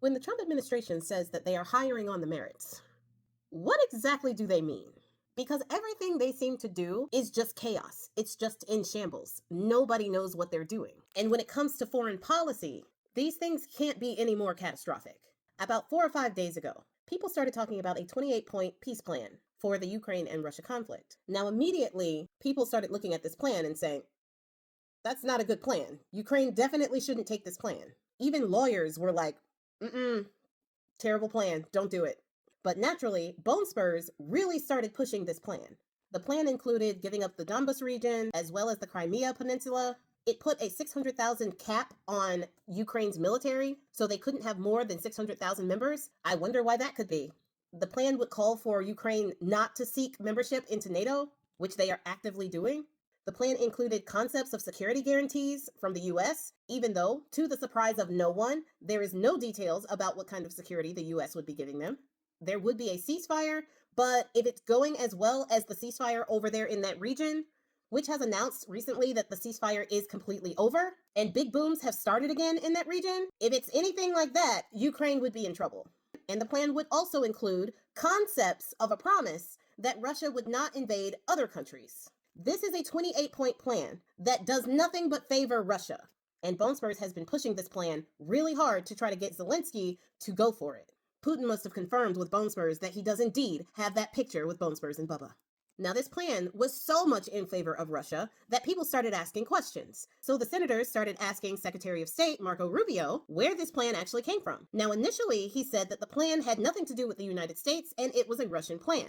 When the Trump administration says that they are hiring on the merits, what exactly do they mean? Because everything they seem to do is just chaos. It's just in shambles. Nobody knows what they're doing. And when it comes to foreign policy, these things can't be any more catastrophic. About 4 or 5 days ago, people started talking about a 28-point peace plan for the Ukraine and Russia conflict. Now, immediately, people started looking at this plan and saying, that's not a good plan. Ukraine definitely shouldn't take this plan. Even lawyers were like, terrible plan, don't do it. But naturally, Bone Spurs really started pushing this plan. The plan included giving up the Donbas region as well as the Crimea Peninsula. It put a 600,000 cap on Ukraine's military, so they couldn't have more than 600,000 members. I wonder why that could be. The plan would call for Ukraine not to seek membership into NATO, which they are actively doing. The plan included concepts of security guarantees from the US, even though, to the surprise of no one, there is no details about what kind of security the US would be giving them. There would be a ceasefire, but if it's going as well as the ceasefire over there in that region, which has announced recently that the ceasefire is completely over, and big booms have started again in that region, if it's anything like that, Ukraine would be in trouble. And the plan would also include concepts of a promise that Russia would not invade other countries. This is a 28-point plan that does nothing but favor Russia. And Bone Spurs has been pushing this plan really hard to try to get Zelensky to go for it. Putin must have confirmed with Bone Spurs that he does indeed have that picture with Bone Spurs and Bubba. Now, this plan was so much in favor of Russia that people started asking questions. So the senators started asking Secretary of State Marco Rubio where this plan actually came from. Now, initially, he said that the plan had nothing to do with the United States and it was a Russian plan.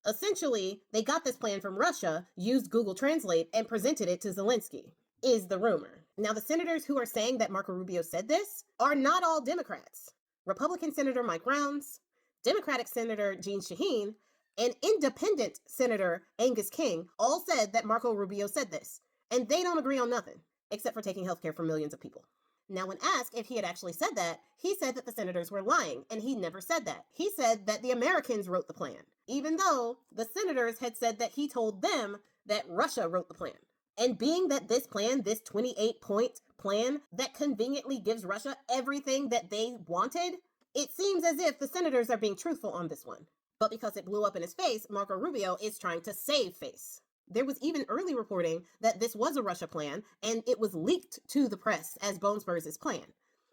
Essentially, they got this plan from Russia, used Google Translate, and presented it to Zelensky, is the rumor. Now, the senators who are saying that Marco Rubio said this are not all Democrats. Republican Senator Mike Rounds, Democratic Senator Jeanne Shaheen, and Independent Senator Angus King all said that Marco Rubio said this, and they don't agree on nothing, except for taking healthcare from millions of people. Now, when asked if he had actually said that, he said that the senators were lying, and he never said that. He said that the Americans wrote the plan, even though the senators had said that he told them that Russia wrote the plan. And being that this plan, this 28-point plan that conveniently gives Russia everything that they wanted, it seems as if the senators are being truthful on this one. But because it blew up in his face, Marco Rubio is trying to save face. There was even early reporting that this was a Russia plan, and it was leaked to the press as Bone Spurs' plan,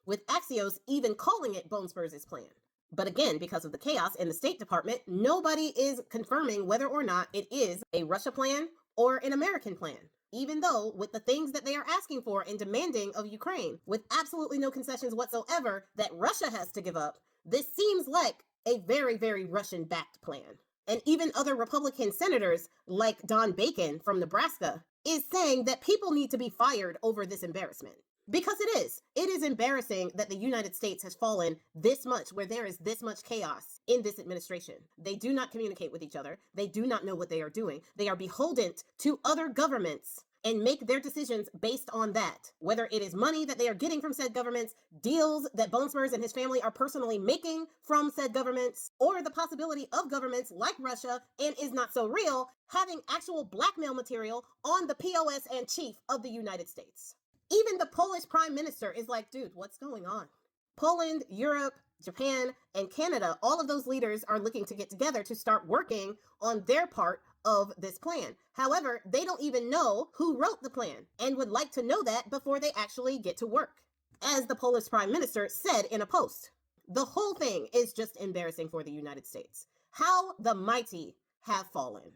with Axios even calling it Bone Spurs' plan. But again, because of the chaos in the State Department, nobody is confirming whether or not it is a Russia plan or an American plan. Even though, with the things that they are asking for and demanding of Ukraine, with absolutely no concessions whatsoever that Russia has to give up, this seems like a very, very Russian-backed plan. And even other Republican senators, like Don Bacon from Nebraska, is saying that people need to be fired over this embarrassment. Because it is. It is embarrassing that the United States has fallen this much, where there is this much chaos in this administration. They do not communicate with each other. They do not know what they are doing. They are beholden to other governments and make their decisions based on that. Whether it is money that they are getting from said governments, deals that Bone Spurs and his family are personally making from said governments, or the possibility of governments like Russia and is not so real having actual blackmail material on the POS and chief of the United States. Even the Polish prime minister is like, dude, what's going on? Poland, Europe, Japan, and Canada, all of those leaders are looking to get together to start working on their part of this plan. However, they don't even know who wrote the plan and would like to know that before they actually get to work. As the Polish prime minister said in a post, the whole thing is just embarrassing for the United States. How the mighty have fallen.